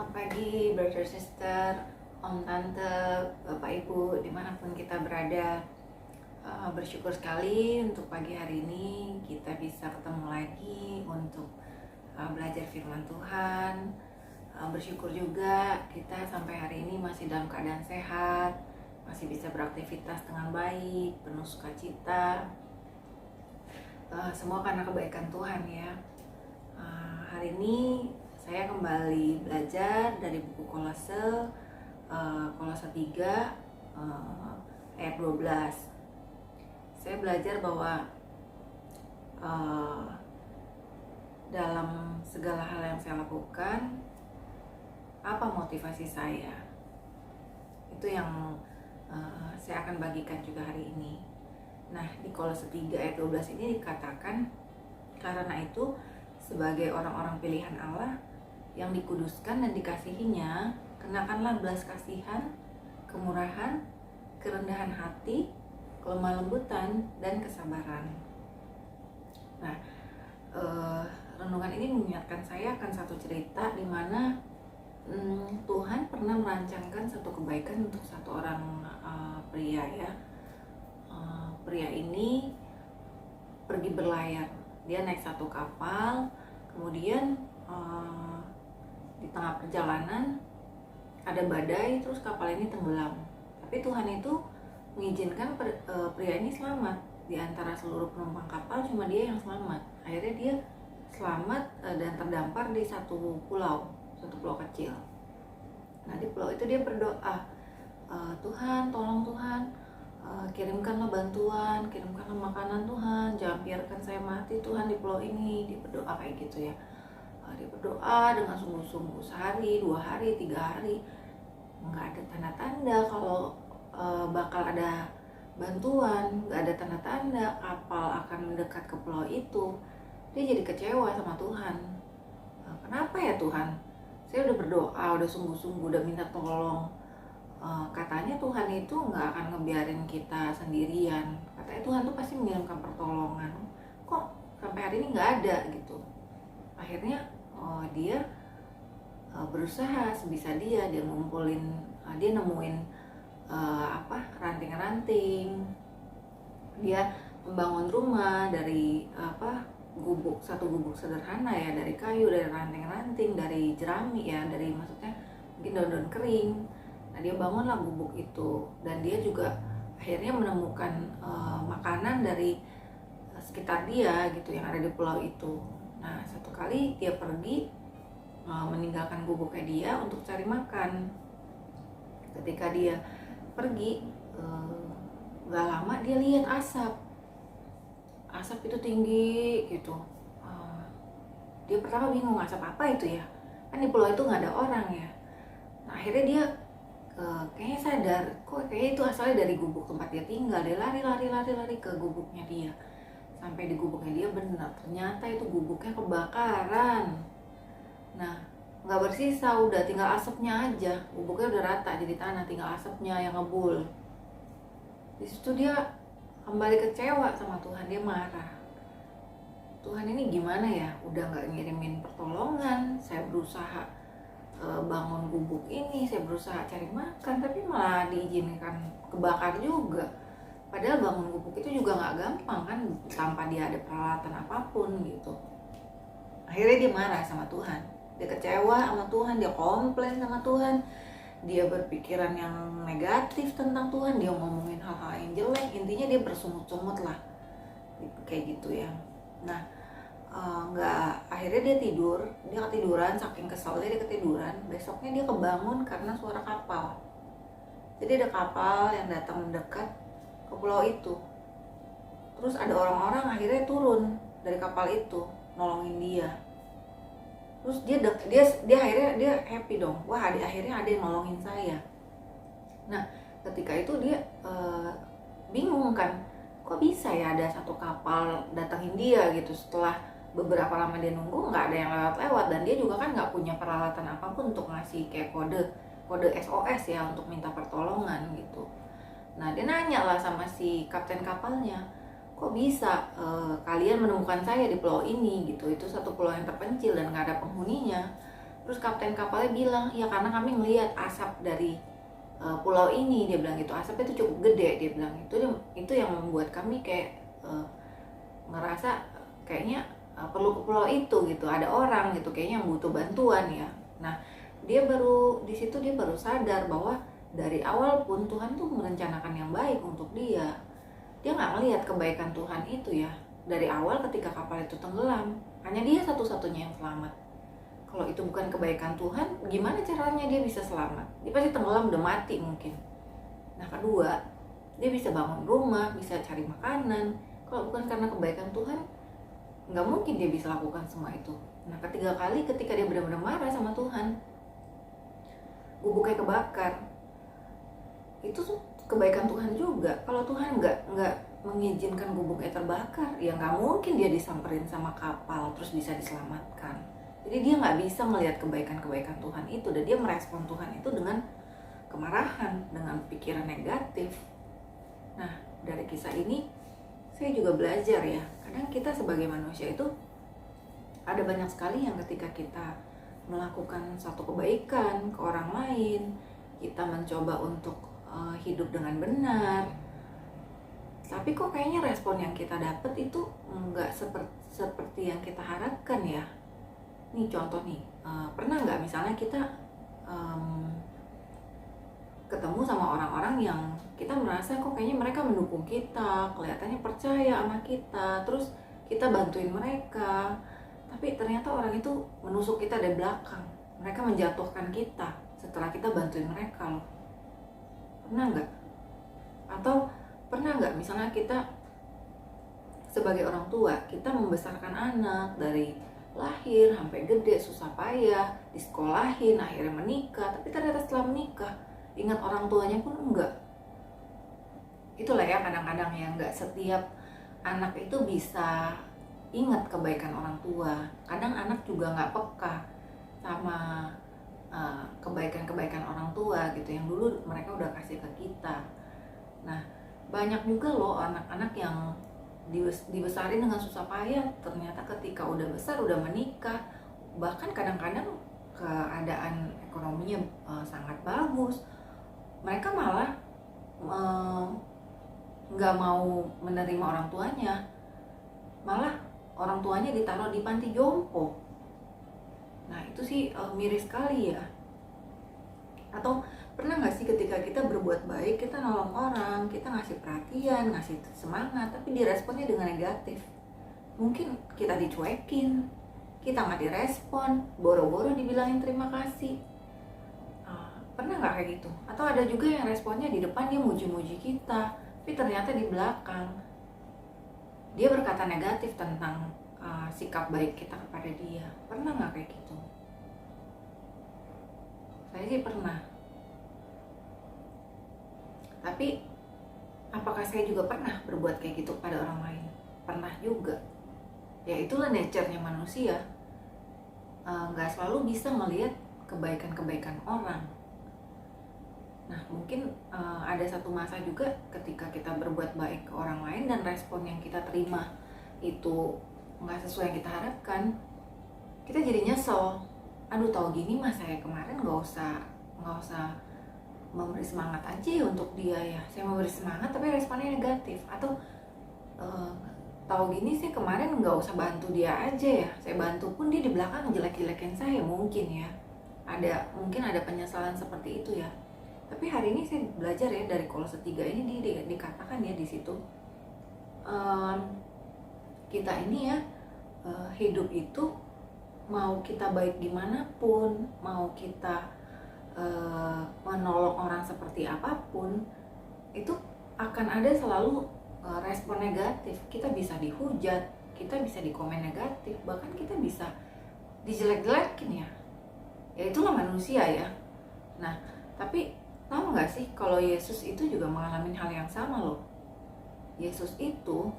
Selamat pagi, brother, sister, om, tante, bapak, ibu, dimanapun kita berada. Bersyukur sekali untuk pagi hari ini kita bisa ketemu lagi untuk belajar firman Tuhan. Bersyukur juga kita sampai hari ini masih dalam keadaan sehat, masih bisa beraktivitas dengan baik, penuh sukacita. Semua karena kebaikan Tuhan ya. Hari ini saya kembali belajar dari buku Kolose 3 ayat 12. Saya belajar bahwa dalam segala hal yang saya lakukan, apa motivasi saya? Itu yang saya akan bagikan juga hari ini. Nah, di Kolose 3 ayat 12 ini dikatakan, karena itu sebagai orang-orang pilihan Allah yang dikuduskan dan dikasihinya, kenakanlah belas kasihan, kemurahan, kerendahan hati, kelemah lembutan, dan kesabaran. Nah, renungan ini mengingatkan saya akan satu cerita di mana Tuhan pernah merancangkan satu kebaikan untuk satu orang pria ya. Pria ini pergi berlayar. Dia naik satu kapal, kemudian di tengah perjalanan ada badai, terus kapal ini tenggelam. Tapi Tuhan itu mengizinkan pria ini selamat. Di antara seluruh penumpang kapal cuma dia yang selamat. Akhirnya dia selamat dan terdampar di satu pulau kecil. Nah, di pulau itu dia berdoa, Tuhan, tolong Tuhan, kirimkanlah bantuan, kirimkanlah makanan Tuhan, jangan biarkan saya mati Tuhan di pulau ini. Dia berdoa kayak gitu ya. Dia berdoa dengan sungguh-sungguh, sehari, 2 hari, 3 hari, nggak ada tanda-tanda kalau bakal ada bantuan, nggak ada tanda-tanda kapal akan mendekat ke pulau itu. Dia jadi kecewa sama Tuhan. Kenapa ya Tuhan? Saya udah berdoa, udah sungguh-sungguh, udah minta tolong. Katanya Tuhan itu nggak akan ngebiarin kita sendirian. Katanya Tuhan tuh pasti mengirimkan pertolongan. Kok sampai hari ini nggak ada gitu. Akhirnya dia berusaha sebisa dia ngumpulin, dia nemuin ranting-ranting. Dia membangun rumah dari satu gubuk sederhana ya, dari kayu, dari ranting-ranting, dari jerami ya, dari maksudnya mungkin daun-daun kering. Nah, dia bangunlah gubuk itu, dan dia juga akhirnya menemukan makanan dari sekitar dia gitu yang ada di pulau itu. Nah, satu kali dia pergi meninggalkan gubuknya dia untuk cari makan. Ketika dia pergi, gak lama dia lihat asap itu tinggi gitu. Dia pertama bingung, asap apa itu ya, kan di pulau itu nggak ada orang ya. Nah, akhirnya dia kayaknya sadar, kok kayak itu asalnya dari gubuk tempat dia tinggal. Dia lari ke gubuknya dia. Sampai di gubuknya dia, benar ternyata itu gubuknya kebakaran. Nah, nggak bersisa, udah tinggal asapnya aja. Gubuknya udah rata jadi tanah, tinggal asapnya yang ngebul. Di situ dia kembali kecewa sama Tuhan, dia marah. Tuhan ini gimana ya, udah nggak ngirimin pertolongan. Saya berusaha bangun gubuk ini, saya berusaha cari makan, tapi malah diizinkan kebakar juga. Padahal bangun gubuk itu juga nggak gampang kan, tanpa dia ada peralatan apapun gitu. Akhirnya dia marah sama Tuhan, dia kecewa sama Tuhan, dia komplain sama Tuhan, dia berpikiran yang negatif tentang Tuhan, dia ngomongin hal-hal yang jelek. Intinya dia bersungut-sungut lah, kayak gitu ya. Nah, akhirnya dia tidur, dia ketiduran, saking keselnya dia ketiduran. Besoknya dia kebangun karena suara kapal. Jadi ada kapal yang datang mendekat ke pulau itu. Terus ada orang-orang akhirnya turun dari kapal itu nolongin dia. Terus dia akhirnya happy dong. Wah, akhirnya ada yang nolongin saya. Nah, ketika itu dia bingung kan, kok bisa ya ada satu kapal datangin dia gitu. Setelah beberapa lama dia nunggu, nggak ada yang lewat-lewat, dan dia juga kan nggak punya peralatan apapun untuk ngasih kayak kode SOS ya untuk minta pertolongan gitu. Nah, dia nanya lah sama si kapten kapalnya, kok bisa kalian menemukan saya di pulau ini gitu, itu satu pulau yang terpencil dan nggak ada penghuninya. Terus kapten kapalnya bilang, ya karena kami melihat asap dari pulau ini, dia bilang gitu. Asapnya itu cukup gede, dia bilang. Itu yang membuat kami kayak ngerasa kayaknya perlu ke pulau itu gitu, ada orang gitu kayaknya yang butuh bantuan ya. Nah, di situ dia baru sadar bahwa dari awal pun Tuhan tuh merencanakan yang baik untuk dia. Dia nggak melihat kebaikan Tuhan itu ya. Dari awal ketika kapal itu tenggelam, hanya dia satu-satunya yang selamat. Kalau itu bukan kebaikan Tuhan, gimana caranya dia bisa selamat? Dia pasti tenggelam, udah mati mungkin. Nah, kedua, dia bisa bangun rumah, bisa cari makanan. Kalau bukan karena kebaikan Tuhan, nggak mungkin dia bisa lakukan semua itu. Nah, ketiga kali ketika dia benar-benar marah sama Tuhan, gubuknya kebakar. Itu tuh kebaikan Tuhan juga. Kalau Tuhan nggak mengizinkan gubuknya terbakar, ya nggak mungkin dia disamperin sama kapal terus bisa diselamatkan. Jadi dia nggak bisa melihat kebaikan-kebaikan Tuhan itu, dan dia merespon Tuhan itu dengan kemarahan, dengan pikiran negatif. Nah, dari kisah ini saya juga belajar ya, kadang kita sebagai manusia itu ada banyak sekali yang ketika kita melakukan satu kebaikan ke orang lain, kita mencoba untuk hidup dengan benar, tapi kok kayaknya respon yang kita dapat itu nggak seperti yang kita harapkan ya. Nih contoh nih, pernah nggak misalnya kita ketemu sama orang-orang yang kita merasa kok kayaknya mereka mendukung kita, kelihatannya percaya sama kita, terus kita bantuin mereka, tapi ternyata orang itu menusuk kita dari belakang, mereka menjatuhkan kita setelah kita bantuin mereka loh. Pernah nggak? Atau pernah nggak misalnya kita sebagai orang tua, kita membesarkan anak dari lahir sampai gede susah payah, disekolahin, akhirnya menikah, tapi ternyata setelah menikah ingat orang tuanya pun enggak. Itulah ya kadang-kadang yang nggak setiap anak itu bisa ingat kebaikan orang tua. Kadang anak juga nggak peka sama kebaikan-kebaikan orang tua gitu yang dulu mereka udah kasih ke kita. Nah, banyak juga loh anak-anak yang dibesarin dengan susah payah, ternyata ketika udah besar, udah menikah, bahkan kadang-kadang keadaan ekonominya sangat bagus, mereka malah nggak mau menerima orang tuanya, malah orang tuanya ditaruh di panti jompo. Nah, itu sih miris sekali ya. Atau pernah nggak sih ketika kita berbuat baik, kita nolong orang, kita ngasih perhatian, ngasih semangat, tapi diresponnya dengan negatif. Mungkin kita dicuekin, kita nggak direspon, boro-boro dibilangin terima kasih. Pernah nggak kayak gitu? Atau ada juga yang responnya di depan dia muji-muji kita, tapi ternyata di belakang dia berkata negatif tentang sikap baik kita kepada dia. Pernah nggak kayak gitu? Saya sih pernah. Tapi apakah saya juga pernah berbuat kayak gitu pada orang lain? Pernah juga. Ya itulah nature-nya manusia. Nggak selalu bisa melihat kebaikan-kebaikan orang. Nah, mungkin ada satu masa juga ketika kita berbuat baik ke orang lain dan respon yang kita terima itu nggak sesuai yang kita harapkan, kita jadi nyesel. Aduh, tahu gini mas saya kemarin nggak usah memberi semangat aja untuk dia ya. Saya memberi semangat tapi responnya negatif. Atau tahu gini sih kemarin nggak usah bantu dia aja ya. Saya bantu pun dia di belakang jelek-jelekin saya, mungkin ya. Mungkin ada penyesalan seperti itu ya. Tapi hari ini saya belajar ya dari Kolose 3 ini dikatakan ya di situ kita ini ya hidup itu mau kita baik gimana pun, mau kita menolong orang seperti apapun, itu akan ada selalu respon negatif. Kita bisa dihujat, kita bisa dikomen negatif, bahkan kita bisa dijelek-jelekin ya. Ya itulah manusia ya. Nah, tapi tahu nggak sih kalau Yesus itu juga mengalami hal yang sama loh. Yesus itu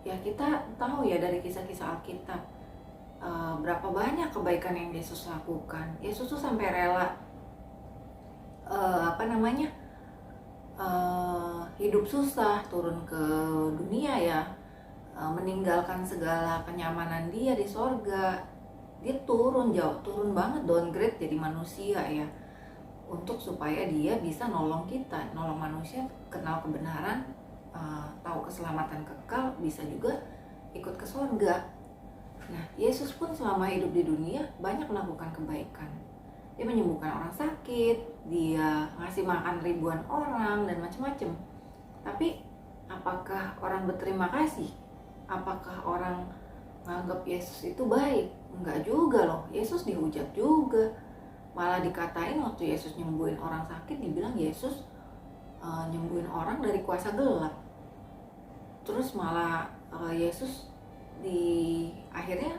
ya kita tahu ya dari kisah-kisah Alkitab berapa banyak kebaikan yang Yesus lakukan. Yesus tuh sampai rela hidup susah, turun ke dunia ya, meninggalkan segala kenyamanan dia di sorga dia turun jauh, turun banget, downgrade jadi manusia ya, untuk supaya dia bisa nolong kita, nolong manusia kenal kebenaran, tahu keselamatan kekal, bisa juga ikut ke surga. Nah, Yesus pun selama hidup di dunia banyak melakukan kebaikan. Dia menyembuhkan orang sakit, dia ngasih makan ribuan orang dan macam-macam. Tapi apakah orang berterima kasih? Apakah orang nganggap Yesus itu baik? Enggak juga loh. Yesus dihujat juga. Malah dikatain waktu Yesus nyembuhin orang sakit, dibilang Yesus nyembuhin orang dari kuasa gelap. Terus malah Yesus di akhirnya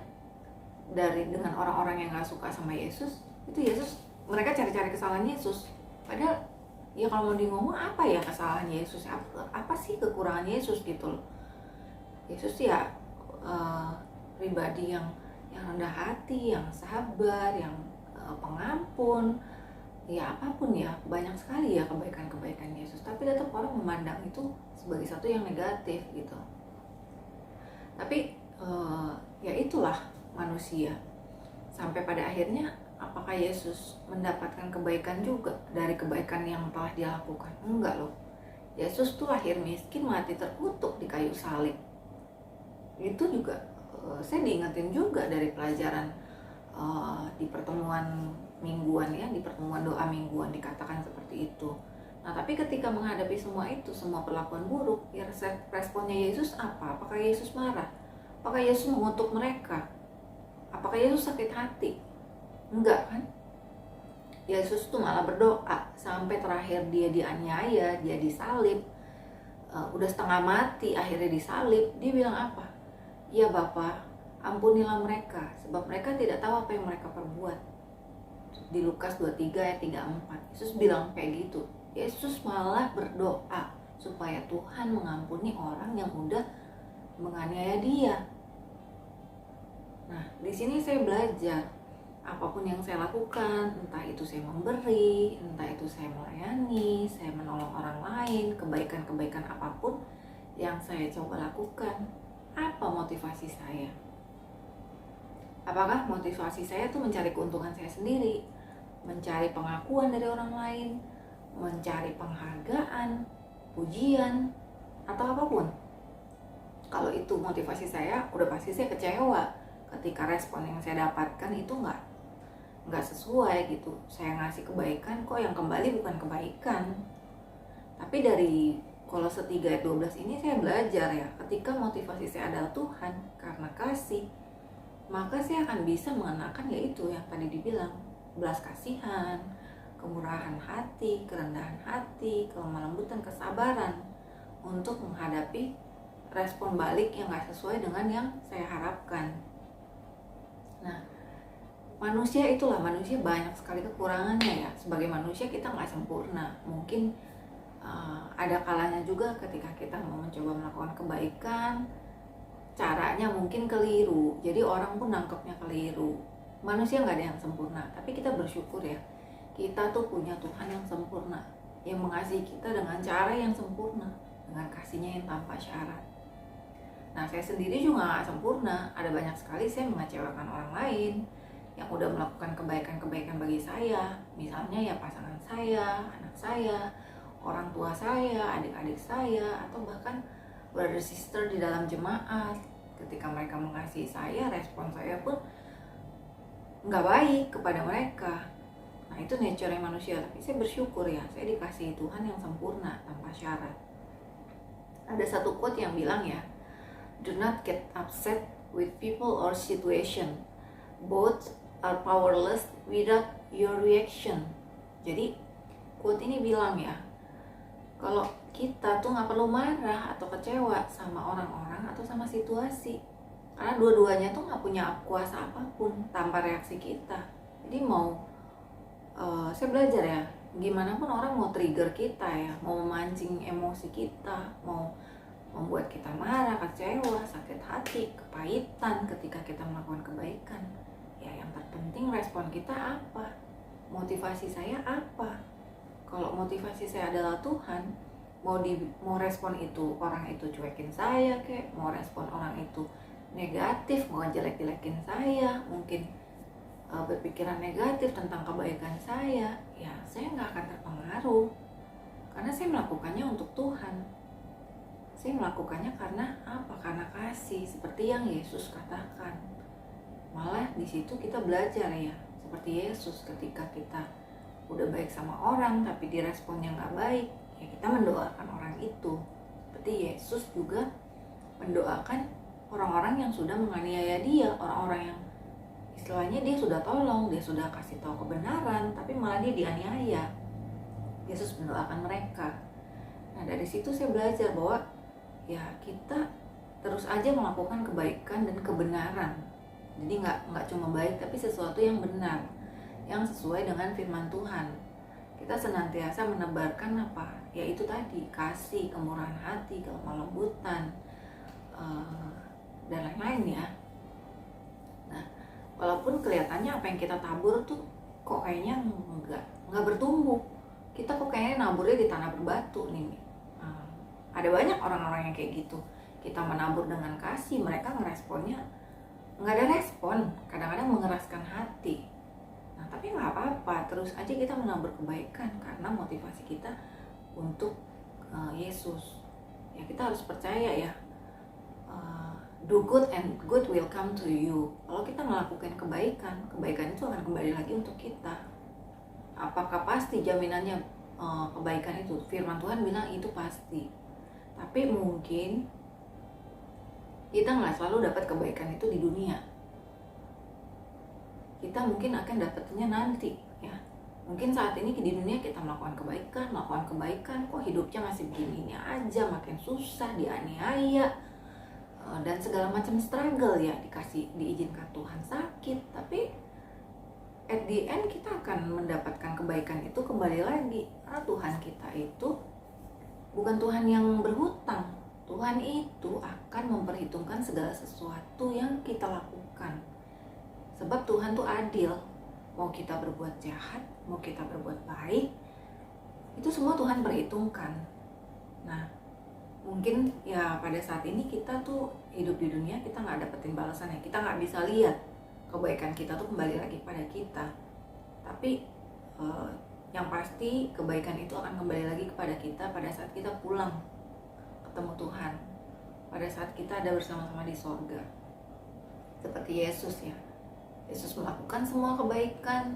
dengan orang-orang yang nggak suka sama Yesus, itu Yesus, mereka cari-cari kesalahan Yesus. Padahal ya kalau mau ngomong apa ya kesalahan Yesus, apa sih kekurangan Yesus gitu loh. Yesus ya pribadi yang rendah hati, yang sabar, yang pengampun, ya apapun ya, banyak sekali ya kebaikan-kebaikan Yesus. Tapi tetap orang memandang itu sebagai satu yang negatif gitu. Tapi ya itulah manusia. Sampai pada akhirnya apakah Yesus mendapatkan kebaikan juga dari kebaikan yang telah dia lakukan? Enggak loh. Yesus tuh lahir miskin, mati terkutuk di kayu salib. Itu juga saya diingetin juga dari pelajaran di pertemuan mingguan ya, di pertemuan doa mingguan dikatakan seperti itu. Nah, tapi ketika menghadapi semua itu, semua perlakuan buruk, ya responnya Yesus apa? Apakah Yesus marah? Apakah Yesus mengutuk mereka? Apakah Yesus sakit hati? Enggak kan? Yesus tuh malah berdoa sampai terakhir dia dianiaya, dia disalib, udah setengah mati, akhirnya disalib. Dia bilang apa? Ya Bapa, ampunilah mereka, sebab mereka tidak tahu apa yang mereka perbuat. Di Lukas 23 ayat 34, Yesus bilang kayak gitu. Yesus malah berdoa supaya Tuhan mengampuni orang yang udah menganiaya dia. Nah, di sini saya belajar apapun yang saya lakukan, entah itu saya memberi, entah itu saya melayani, saya menolong orang lain, kebaikan-kebaikan apapun yang saya coba lakukan, apa motivasi saya? Apakah motivasi saya tuh mencari keuntungan saya sendiri, mencari pengakuan dari orang lain, mencari penghargaan, pujian, atau apapun? Kalau itu motivasi saya, udah pasti saya kecewa ketika respon yang saya dapatkan itu nggak sesuai gitu. Saya ngasih kebaikan kok yang kembali bukan kebaikan. Tapi dari Kolose 3 ayat 12 ini saya belajar ya, ketika motivasi saya adalah Tuhan karena kasih, maka saya akan bisa mengenakan yaitu yang tadi dibilang, belas kasihan, kemurahan hati, kerendahan hati, kelemah lembutan, kesabaran, untuk menghadapi respon balik yang gak sesuai dengan yang saya harapkan. Nah, manusia itulah, manusia banyak sekali kekurangannya ya. Sebagai manusia kita gak sempurna. Mungkin ada kalanya juga ketika kita mau mencoba melakukan kebaikan, caranya mungkin keliru, jadi orang pun nangkepnya keliru. Manusia gak ada yang sempurna, tapi kita bersyukur ya, kita tuh punya Tuhan yang sempurna, yang mengasihi kita dengan cara yang sempurna, dengan kasihnya yang tanpa syarat. Nah, saya sendiri juga gak sempurna, ada banyak sekali saya mengecewakan orang lain yang udah melakukan kebaikan-kebaikan bagi saya. Misalnya ya pasangan saya, anak saya, orang tua saya, adik-adik saya, atau bahkan brother sister di dalam jemaat. Ketika mereka mengasihi saya, respon saya pun nggak baik kepada mereka. Nah, itu nature manusia. Tapi saya bersyukur ya, saya dikasihi Tuhan yang sempurna tanpa syarat. Ada satu quote yang bilang ya, do not get upset with people or situation. Both are powerless without your reaction. Jadi quote ini bilang ya, kalau kita tuh nggak perlu marah atau kecewa sama orang-orang atau sama situasi, karena dua-duanya tuh nggak punya kuasa apapun tanpa reaksi kita. Jadi saya belajar ya, gimana pun orang mau trigger kita ya, mau memancing emosi kita, mau membuat kita marah, kecewa, sakit hati, kepahitan ketika kita melakukan kebaikan, ya yang terpenting respon kita apa, motivasi saya apa. Kalau motivasi saya adalah Tuhan, mau respon itu orang itu cuekin saya kek, mau respon orang itu negatif, mau jelek-jelekin saya, mungkin berpikiran negatif tentang kebaikan saya, ya saya nggak akan terpengaruh. Karena saya melakukannya untuk Tuhan. Saya melakukannya karena apa? Karena kasih, seperti yang Yesus katakan. Malah di situ kita belajar ya, seperti Yesus ketika kita udah baik sama orang tapi diresponnya nggak baik, ya kita mendoakan orang itu. Seperti Yesus juga mendoakan orang-orang yang sudah menganiaya dia, orang-orang yang istilahnya dia sudah tolong, dia sudah kasih tahu kebenaran, tapi malah dia dianiaya. Yesus mendoakan mereka. Nah dari situ saya belajar bahwa ya kita terus aja melakukan kebaikan dan kebenaran. Jadi nggak cuma baik, tapi sesuatu yang benar, yang sesuai dengan firman Tuhan. Kita senantiasa menebarkan apa? Yaitu tadi kasih, kemurahan hati, kelemah lembutan, dan lain-lain ya. Nah, walaupun kelihatannya apa yang kita tabur tuh kok kayaknya nggak bertumbuh. Kita kok kayaknya naburnya di tanah berbatu nih. Ada banyak orang-orang yang kayak gitu. Kita menabur dengan kasih, mereka ngeresponnya nggak ada respon, kadang-kadang mengeraskan hati. Nah tapi nggak apa-apa, terus aja kita menabur kebaikan karena motivasi kita untuk Yesus. Ya kita harus percaya ya, do good and good will come to you. Kalau kita melakukan kebaikan, kebaikan itu akan kembali lagi untuk kita. Apakah pasti jaminannya kebaikan itu? Firman Tuhan bilang itu pasti. Tapi mungkin kita nggak selalu dapat kebaikan itu di dunia. Kita mungkin akan dapatnya nanti ya. Mungkin saat ini di dunia kita melakukan kebaikan, kok hidupnya masih begini aja, makin susah, dianiaya, dan segala macam struggle ya, diizinkan Tuhan sakit. Tapi at the end kita akan mendapatkan kebaikan itu kembali lagi. Karena Tuhan kita itu bukan Tuhan yang berhutang. Tuhan itu akan memperhitungkan segala sesuatu yang kita lakukan. Sebab Tuhan tuh adil. Mau kita berbuat jahat, mau kita berbuat baik, itu semua Tuhan perhitungkan. Nah, mungkin ya pada saat ini kita tuh hidup di dunia, kita nggak dapetin balasannya. Kita nggak bisa lihat kebaikan kita tuh kembali lagi pada kita. Tapi yang pasti kebaikan itu akan kembali lagi kepada kita pada saat kita pulang ketemu Tuhan, pada saat kita ada bersama-sama di sorga. Seperti Yesus ya, Yesus melakukan semua kebaikan,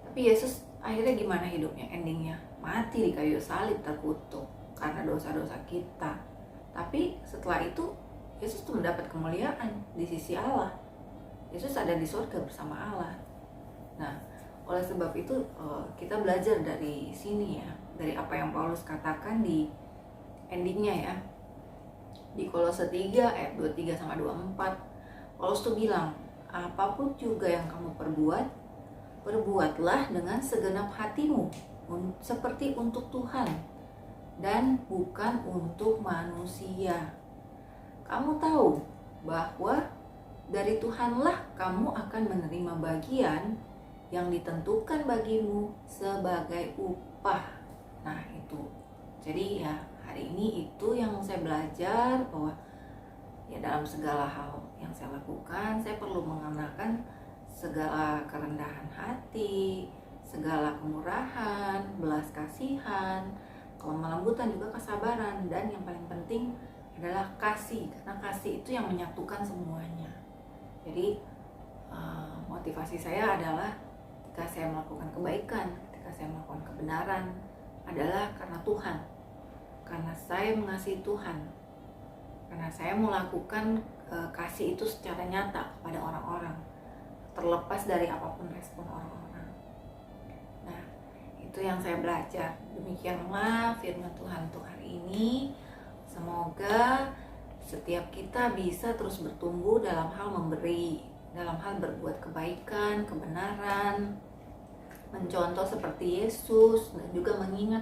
tapi Yesus akhirnya gimana hidupnya, endingnya mati di kayu salib terkutuk karena dosa-dosa kita. Tapi setelah itu Yesus tuh mendapat kemuliaan di sisi Allah. Yesus ada di sorga bersama Allah. Nah, oleh sebab itu kita belajar dari sini ya, dari apa yang Paulus katakan di endingnya ya, di Kolose 3 ayat 23 sama 24. Paulus tuh bilang, apapun juga yang kamu perbuat, perbuatlah dengan segenap hatimu, seperti untuk Tuhan dan bukan untuk manusia. Kamu tahu bahwa dari Tuhanlah kamu akan menerima bagian yang ditentukan bagimu sebagai upah. Nah itu, jadi ya hari ini itu yang saya belajar, bahwa ya dalam segala hal yang saya lakukan, saya perlu mengenakan segala kerendahan hati, segala kemurahan, belas kasihan, kelemah lembutan, juga kesabaran, dan yang paling penting adalah kasih, karena kasih itu yang menyatukan semuanya. Jadi motivasi saya adalah ketika saya melakukan kebaikan, ketika saya melakukan kebenaran, adalah karena Tuhan, karena saya mengasihi Tuhan, karena saya melakukan kasih itu secara nyata kepada orang-orang, terlepas dari apapun respon orang-orang. Nah, itu yang saya belajar. Demikianlah firman Tuhan untuk hari ini. Semoga setiap kita bisa terus bertumbuh dalam hal memberi, dalam hal berbuat kebaikan, kebenaran, mencontoh seperti Yesus, dan juga mengingat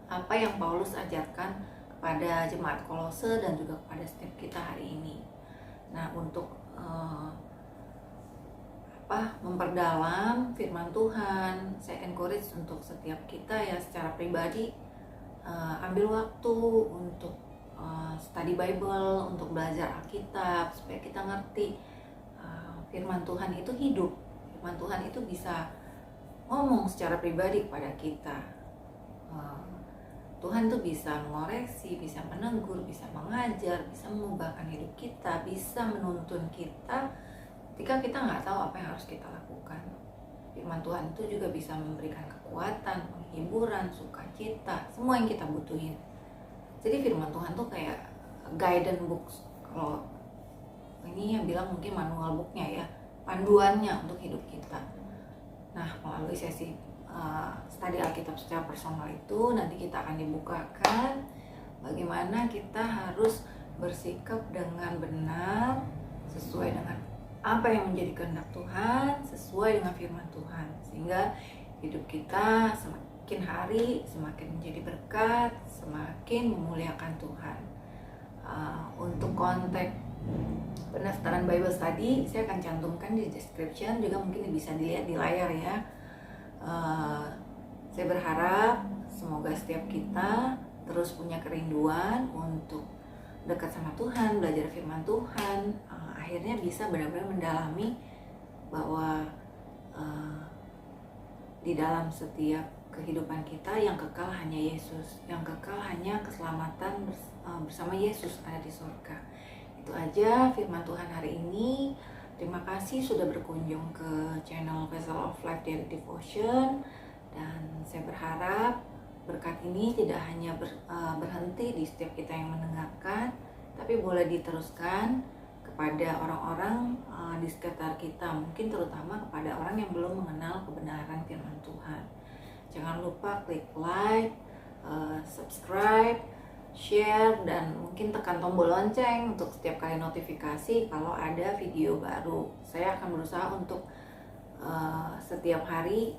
apa yang Paulus ajarkan kepada jemaat Kolose dan juga kepada setiap kita hari ini. Nah, untuk memperdalam firman Tuhan, saya encourage untuk setiap kita ya secara pribadi, ambil waktu untuk study Bible, untuk belajar Alkitab, supaya kita ngerti firman Tuhan itu hidup. firman Tuhan itu bisa ngomong secara pribadi kepada kita. Tuhan tuh bisa mengoreksi, bisa menegur, bisa mengajar, bisa mengubahkan hidup kita, bisa menuntun kita ketika kita nggak tahu apa yang harus kita lakukan. Firman Tuhan itu juga bisa memberikan kekuatan, penghiburan, sukacita, semua yang kita butuhin. Jadi firman Tuhan tuh kayak guidance books. Kalau ini yang bilang mungkin manual booknya ya, panduannya untuk hidup kita. Nah, melalui sesi studi Alkitab secara personal itu nanti kita akan dibukakan bagaimana kita harus bersikap dengan benar sesuai dengan apa yang menjadi kehendak Tuhan, sesuai dengan firman Tuhan, sehingga hidup kita semakin hari semakin menjadi berkat, semakin memuliakan Tuhan. Untuk kontak pendaftaran Bible Study saya akan cantumkan di description, juga mungkin bisa dilihat di layar ya. Saya berharap semoga setiap kita terus punya kerinduan untuk dekat sama Tuhan, belajar firman Tuhan, akhirnya bisa benar-benar mendalami bahwa di dalam setiap kehidupan kita yang kekal hanya Yesus, yang kekal hanya keselamatan bersama Yesus ada di surga. Itu aja firman Tuhan hari ini. Terima kasih sudah berkunjung ke channel Vessel of Life Daily Devotion, dan saya berharap berkat ini tidak hanya berhenti di setiap kita yang mendengarkan, tapi boleh diteruskan kepada orang-orang di sekitar kita, mungkin terutama kepada orang yang belum mengenal kebenaran firman Tuhan. Jangan lupa klik like, subscribe, share, dan mungkin tekan tombol lonceng untuk setiap kali notifikasi kalau ada video baru. Saya akan berusaha untuk setiap hari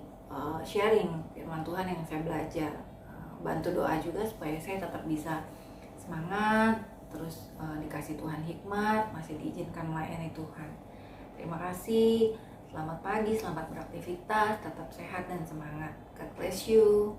sharing firman Tuhan yang saya belajar. Bantu doa juga supaya saya tetap bisa semangat, terus dikasih Tuhan hikmat, masih diizinkan melayani Tuhan. Terima kasih, selamat pagi, selamat beraktivitas, tetap sehat dan semangat. God bless you.